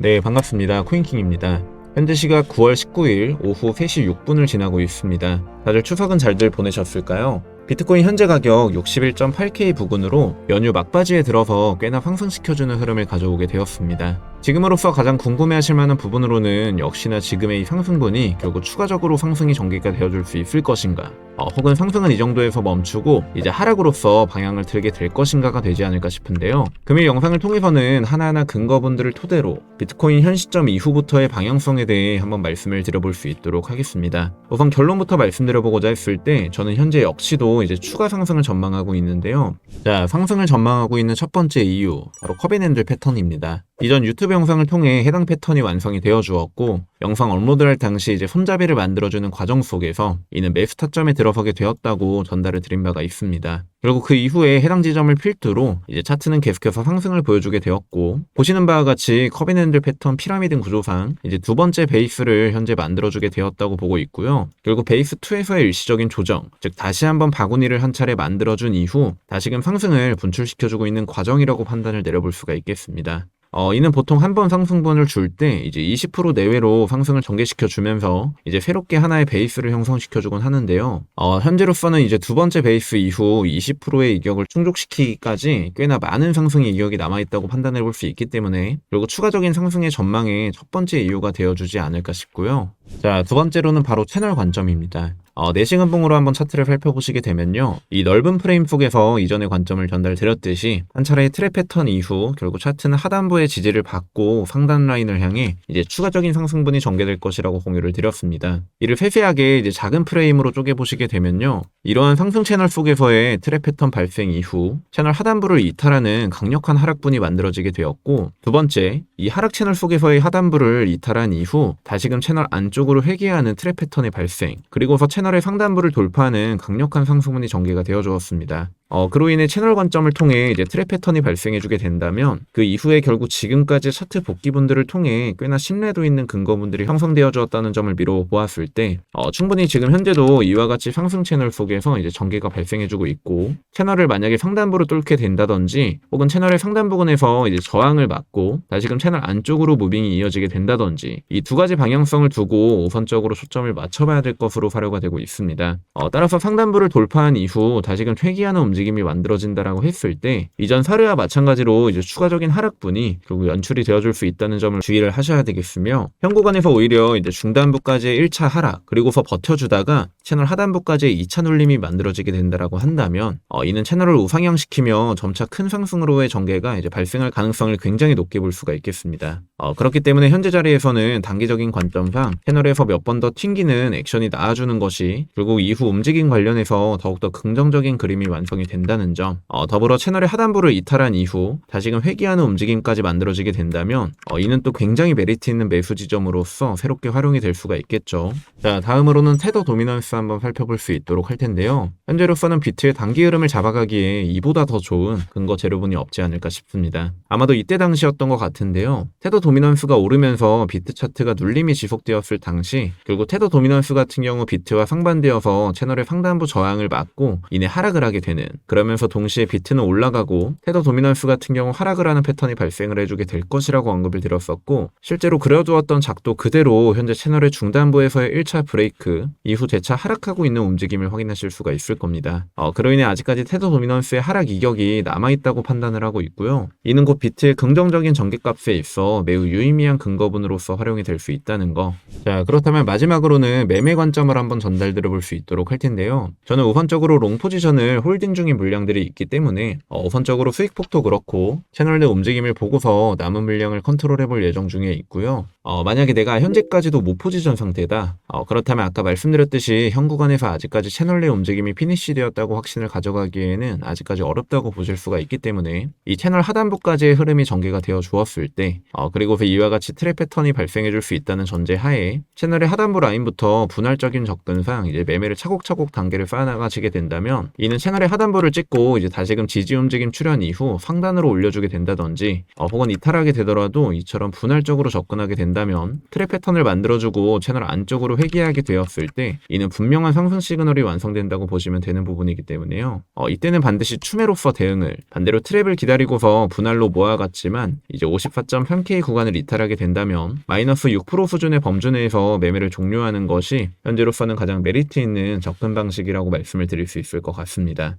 네, 반갑습니다. 코인킹입니다. 현재 시각 9월 19일 오후 3시 6분을 지나고 있습니다. 다들 추석은 잘들 보내셨을까요? 비트코인 현재 가격 61.8K 부근으로 연휴 막바지에 들어서 꽤나 상승시켜주는 흐름을 가져오게 되었습니다. 지금으로서 가장 궁금해하실 만한 부분으로는 역시나 지금의 이 상승분이 결국 추가적으로 상승이 전개가 되어줄 수 있을 것인가, 혹은 상승은 이 정도에서 멈추고 이제 하락으로서 방향을 틀게 될 것인가가 되지 않을까 싶은데요. 금일 영상을 통해서는 하나하나 근거분들을 토대로 비트코인 현 시점 이후부터의 방향성에 대해 한번 말씀을 드려볼 수 있도록 하겠습니다. 우선 결론부터 말씀드려보고자 했을 때 저는 현재 역시도 이제 추가 상승을 전망하고 있는데요. 자, 상승을 전망하고 있는 첫 번째 이유, 바로 커비낸들 패턴입니다. 이전 유튜브 영상을 통해 해당 패턴이 완성이 되어 주었고, 영상 업로드할 당시 이제 손잡이를 만들어주는 과정 속에서 이는 매수 타점에 들어서게 되었다고 전달을 드린 바가 있습니다. 그리고 그 이후에 해당 지점을 필두로 이제 차트는 계속해서 상승을 보여주게 되었고, 보시는 바와 같이 커비낸들 패턴 피라미드 구조상 이제 두 번째 베이스를 현재 만들어주게 되었다고 보고 있고요. 결국 베이스 2에서의 일시적인 조정, 즉 다시 한번 바구니를 한 차례 만들어준 이후 다시금 상승을 분출시켜주고 있는 과정이라고 판단을 내려볼 수가 있겠습니다. 이는 보통 한 번 상승분을 줄 때 이제 20% 내외로 상승을 전개시켜 주면서 이제 새롭게 하나의 베이스를 형성시켜 주곤 하는데요. 현재로서는 이제 두 번째 베이스 이후 20%의 이격을 충족시키기까지 꽤나 많은 상승의 이격이 남아있다고 판단해 볼 수 있기 때문에, 그리고 추가적인 상승의 전망의 첫 번째 이유가 되어주지 않을까 싶고요. 자, 두 번째로는 바로 채널 관점입니다. 내시간봉으로 한번 차트를 살펴보시게 되면요, 이 넓은 프레임 속에서 이전의 관점을 전달드렸듯이 한 차례의 트랩 패턴 이후 결국 차트는 하단부의 지지를 받고 상단 라인을 향해 이제 추가적인 상승분이 전개될 것이라고 공유를 드렸습니다. 이를 세세하게 이제 작은 프레임으로 쪼개보시게 되면요, 이러한 상승 채널 속에서의 트랩 패턴 발생 이후 채널 하단부를 이탈하는 강력한 하락분이 만들어지게 되었고, 두 번째, 이 하락 채널 속에서의 하단부를 이탈한 이후 다시금 채널 안쪽으로 회귀하는 트랩 패턴의 발생, 그리고서 채널의 상단부를 돌파하는 강력한 상승분이 전개가 되어 주었습니다. 그로 인해 채널 관점을 통해 이제 트랩 패턴이 발생해주게 된다면 그 이후에 결국 지금까지 차트 복귀분들을 통해 꽤나 신뢰도 있는 근거분들이 형성되어 주었다는 점을 미뤄 보았을 때 충분히 지금 현재도 이와 같이 상승 채널 속에서 이제 전개가 발생해주고 있고, 채널을 만약에 상단부로 뚫게 된다든지 혹은 채널의 상단 부근에서 이제 저항을 맞고 다시금 채널 안쪽으로 무빙이 이어지게 된다든지, 이 두 가지 방향성을 두고 우선적으로 초점을 맞춰봐야 될 것으로 사료가 되고 있습니다. 따라서 상단부를 돌파한 이후 다시금 회귀하는 움직임이 만들어진다라고 했을 때 이전 사례와 마찬가지로 이제 추가적인 하락분이 결국 연출이 되어줄 수 있다는 점을 주의를 하셔야 되겠으며, 현 구간에서 오히려 이제 중단부까지의 1차 하락, 그리고서 버텨주다가 채널 하단부까지의 2차 눌림이 만들어지게 된다라고 한다면 이는 채널을 우상향시키며 점차 큰 상승으로의 전개가 이제 발생할 가능성을 굉장히 높게 볼 수가 있겠습니다. 그렇기 때문에 현재 자리에서는 단기적인 관점상 채널에서 몇 번 더 튕기는 액션이 나와주는 것이 결국 이후 움직임 관련해서 더욱더 긍정적인 그림이 완성이 된다는 점, 더불어 채널의 하단부를 이탈한 이후 다시금 회귀하는 움직임까지 만들어지게 된다면 이는 또 굉장히 메리트 있는 매수 지점으로서 새롭게 활용이 될 수가 있겠죠. 자, 다음으로는 테더 도미넌스 한번 살펴볼 수 있도록 할 텐데요. 현재로서는 비트의 단기 흐름을 잡아가기에 이보다 더 좋은 근거 재료분이 없지 않을까 싶습니다. 아마도 이때 당시였던 것 같은데요, 테더 도미넌스가 오르면서 비트 차트가 눌림이 지속되었을 당시 결국 테더 도미넌스 같은 경우 비트와 상반되어서 채널의 상단부 저항을 맞고 이내 하락을 하게 되는, 그러면서 동시에 비트는 올라가고 테더 도미넌스 같은 경우 하락을 하는 패턴이 발생을 해주게 될 것이라고 언급을 드렸었고, 실제로 그려두었던 작도 그대로 현재 채널의 중단부에서의 1차 브레이크 이후 재차 하락하고 있는 움직임을 확인하실 수가 있을 겁니다. 그로 인해 아직까지 테더 도미넌스의 하락 이격이 남아있다고 판단을 하고 있고요, 이는 곧 비트의 긍정적인 전개값에 있어 매우 유의미한 근거분으로서 활용이 될 수 있다는 거. 자, 그렇다면 마지막으로는 매매 관점을 한번 전달드려 볼 수 있도록 할 텐데요, 저는 우선적으로 롱 포지션을 홀딩 중인 물량들이 있기 때문에 우선적으로 수익폭도 그렇고 채널 내 움직임을 보고서 남은 물량을 컨트롤해 볼 예정 중에 있고요. 만약에 내가 현재까지도 못 포지션 상태다, 그렇다면 아까 말씀드렸듯이 현 구간에서 아직까지 채널 내 움직임이 피니시 되었다고 확신을 가져가기에는 아직까지 어렵다고 보실 수가 있기 때문에 이 채널 하단부까지의 흐름이 전개가 되어 주었을 때 그리고 이와 같이 트랩 패턴이 발생해 줄 수 있다는 전제 하에 채널의 하단부 라인부터 분할적인 접근상 이제 매매를 차곡차곡 단계를 쌓아나가시게 된다면 이는 채널의 하단부 템포를 찍고 이제 다시금 지지 움직임 출현 이후 상단으로 올려주게 된다든지 혹은 이탈하게 되더라도 이처럼 분할적으로 접근하게 된다면 트랩 패턴을 만들어주고 채널 안쪽으로 회귀하게 되었을 때 이는 분명한 상승 시그널이 완성된다고 보시면 되는 부분이기 때문에요. 이때는 반드시 추매로서 대응을, 반대로 트랩을 기다리고서 분할로 모아갔지만 이제 54.3K 구간을 이탈하게 된다면 마이너스 6% 수준의 범주 내에서 매매를 종료하는 것이 현재로서는 가장 메리트 있는 접근 방식이라고 말씀을 드릴 수 있을 것 같습니다.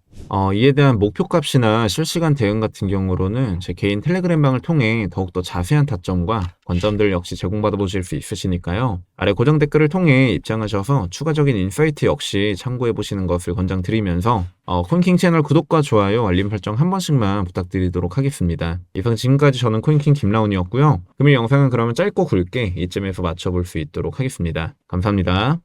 이에 대한 목표값이나 실시간 대응 같은 경우로는 제 개인 텔레그램방을 통해 더욱더 자세한 타점과 관점들 역시 제공받아 보실 수 있으시니까요. 아래 고정 댓글을 통해 입장하셔서 추가적인 인사이트 역시 참고해 보시는 것을 권장드리면서 코인킹 채널 구독과 좋아요, 알림 설정 한 번씩만 부탁드리도록 하겠습니다. 이상 지금까지 저는 코인킹 김라운이었고요. 금일 영상은 그러면 짧고 굵게 이쯤에서 맞춰볼 수 있도록 하겠습니다. 감사합니다.